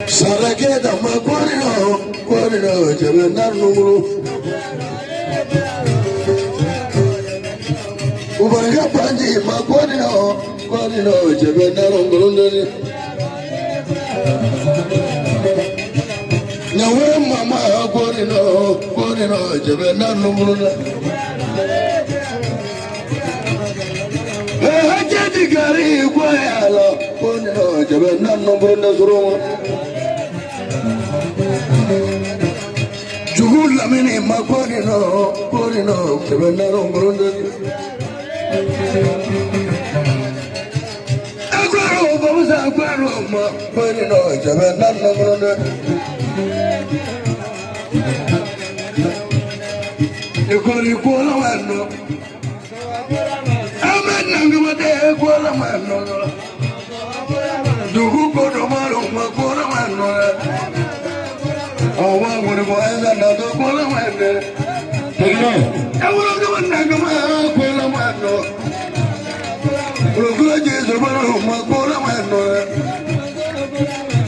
Sarake da makorino, korino, jabenar numuru. Ubarga panji makorino, korino, jabenar ngurundani. Nyawe mama korino, korino, jabenar numuru. Hajati gari kwa yala, korino, jabenar numuru zuru. Jugula mini makorino, korino, jabenar ngurundani. Aguero, vamos a aguero, korino, jabenar ngurundani. Ekori kola mano, amen nangamade kola mano. Dugu kodo maro kola mano. Awa mune boenga nado kola mano. Tegno, awuro kaman nangama kola mano. Rugula jesu maro kola mano.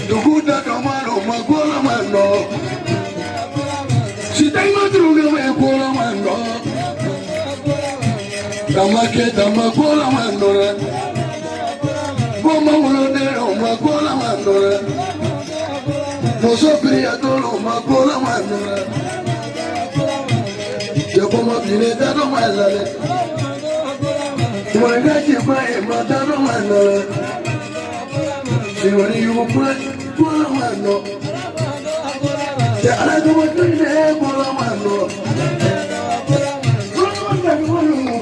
Dugu dado maro kola mano. Sitai madruga me kola mano. Damake dama kola mano. Goma ulodero ma kola mano. Moso priadolo ma kola mano. Jaboma bine dado malale. Wanga jibae ma dado mano. Siwani yukule kola mano. Jala kama tunde kola mano.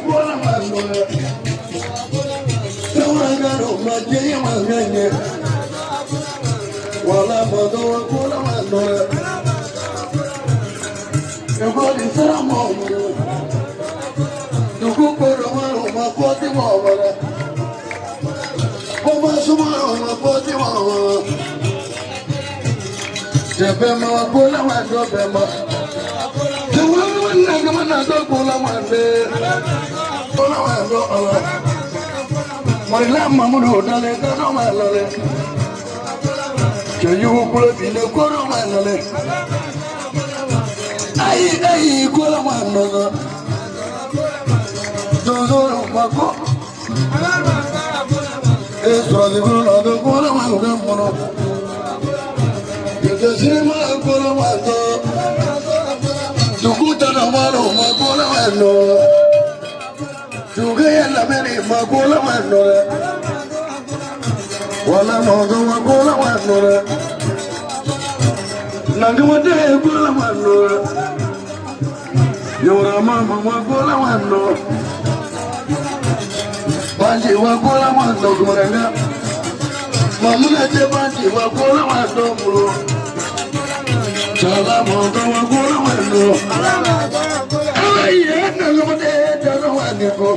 Kola mano. Tawagaro maje manganye. Wala mado kola mano. Yogoli saramo. Dugu koro maro mapoti mawara. Oma sumaro mapoti mawara. Jebema wakola mando bema. Jewala nanga manado kola mande. Kola mando ala. Marila mamudo dale dano malale. Jayu kula bine kola malale. Ai kola mando. Dozoro mako. Esra de bruno kola mando. Sima kola mando, tukuta na mano makola mando, tukaya na meri makola mando, wala mando makola mando, nangamade kola mando, yora mama makola mando, banji makola mando kumanga, mamuna je banji makola mando muro. Chala moto wakola mano. Aye, nangamade dano waniko.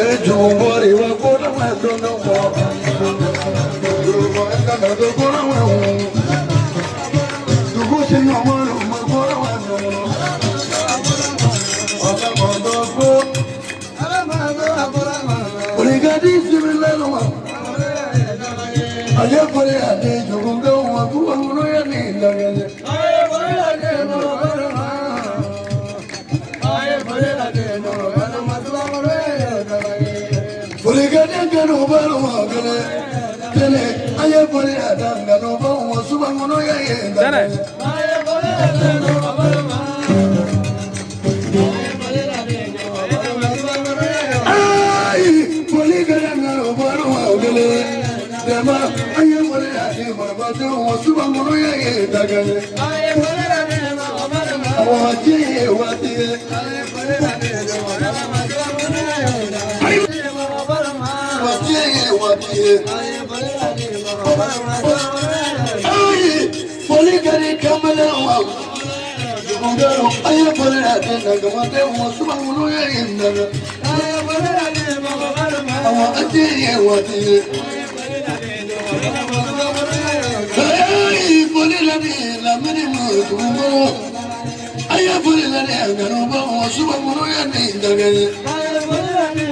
Ejumbori wakola mano no mo. Dugo enda nado kola mano. Dugo singo mano wakola mano. Ala mando ko. Ala mando wakola mano. Oligadi similano ma. Aye kore ade jugunga wakuwa uno ya ni lagene. Aye kore ade no barama. Aye kore ade no barama tuamore lagene. Kore gade gano barama gane. Tene aye kore ade gano barama subang uno ya ye lagene. Aye kore ade no barama. Aye kore ade no barama tuamore lagene. Aye kore gade gano barama gane. Dema aye kore ade barama tuamore subang uno ya ye lagene. Aye kore ade no barama. Awati awati. Aye kore ade no barama tuamore lagene. Awati awati. Aye kore ade no barama tuamore lagene. Aye kore gade kamala wa. Jugundaro aye kore ade nangamade subang uno ya ye lagene. Aye kore ade no barama. Awati awati. Aye kore ade la mani mo tumbo. Aye kore ade ngano subang uno ya ye lagene. Aye kore ade.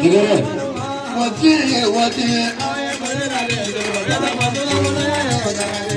Wati wati. Aye kore ade no barama tuamore lagene.